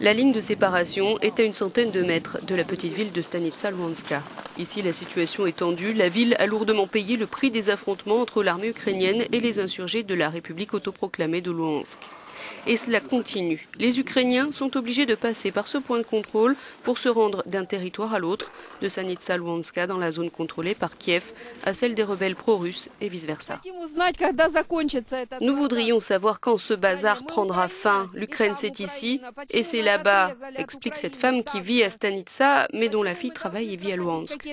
La ligne de séparation est à une centaine de mètres de la petite ville de Stanitsa Luhanska. Ici, la situation est tendue. La ville a lourdement payé le prix des affrontements entre l'armée ukrainienne et les insurgés de la République autoproclamée de Luhansk. Et cela continue. Les Ukrainiens sont obligés de passer par ce point de contrôle pour se rendre d'un territoire à l'autre, de Stanitsa Luhanska dans la zone contrôlée par Kiev à celle des rebelles pro-russes et vice-versa. Nous voudrions savoir quand ce bazar prendra fin. L'Ukraine c'est ici et c'est là-bas, explique cette femme qui vit à Stanitsa mais dont la fille travaille et vit à Luhansk.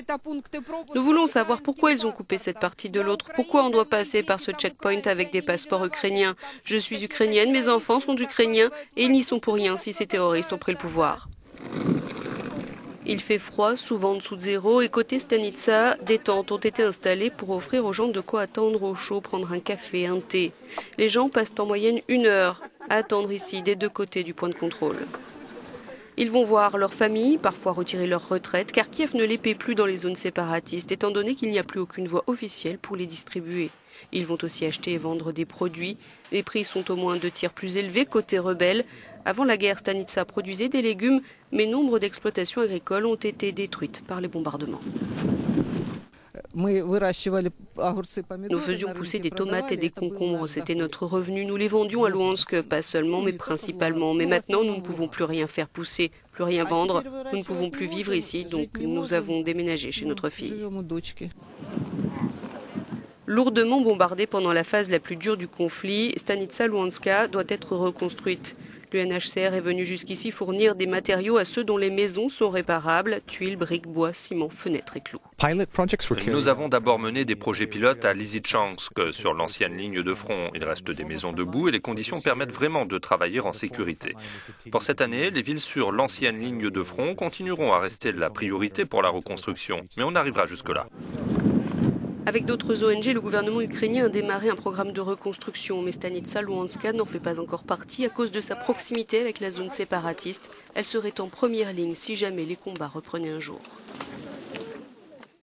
Nous voulons savoir pourquoi ils ont coupé cette partie de l'autre, pourquoi on doit passer par ce checkpoint avec des passeports ukrainiens. Je suis ukrainienne, mes enfants sont ukrainiens et ils n'y sont pour rien si ces terroristes ont pris le pouvoir. Il fait froid, souvent en dessous de zéro, et côté Stanitsa, des tentes ont été installées pour offrir aux gens de quoi attendre au chaud, prendre un café, un thé. Les gens passent en moyenne 1 heure à attendre ici, des deux côtés du point de contrôle. Ils vont voir leur famille, parfois retirer leur retraite, car Kiev ne les paie plus dans les zones séparatistes, étant donné qu'il n'y a plus aucune voie officielle pour les distribuer. Ils vont aussi acheter et vendre des produits. Les prix sont au moins 2 tiers plus élevés côté rebelles. Avant la guerre, Stanitsa produisait des légumes, mais nombre d'exploitations agricoles ont été détruites par les bombardements. Nous faisions pousser des tomates et des concombres, c'était notre revenu. Nous les vendions à Luhansk, pas seulement, mais principalement. Mais maintenant, nous ne pouvons plus rien faire pousser, plus rien vendre. Nous ne pouvons plus vivre ici, donc nous avons déménagé chez notre fille. Lourdement bombardée pendant la phase la plus dure du conflit, Stanitsa Luhanska doit être reconstruite. L'UNHCR est venu jusqu'ici fournir des matériaux à ceux dont les maisons sont réparables, tuiles, briques, bois, ciment, fenêtres et clous. Nous avons d'abord mené des projets pilotes à Lysychansk, sur l'ancienne ligne de front. Il reste des maisons debout et les conditions permettent vraiment de travailler en sécurité. Pour cette année, les villes sur l'ancienne ligne de front continueront à rester la priorité pour la reconstruction, mais on arrivera jusque-là. Avec d'autres ONG, le gouvernement ukrainien a démarré un programme de reconstruction, mais Stanitsa Luhanska n'en fait pas encore partie à cause de sa proximité avec la zone séparatiste. Elle serait en première ligne si jamais les combats reprenaient un jour.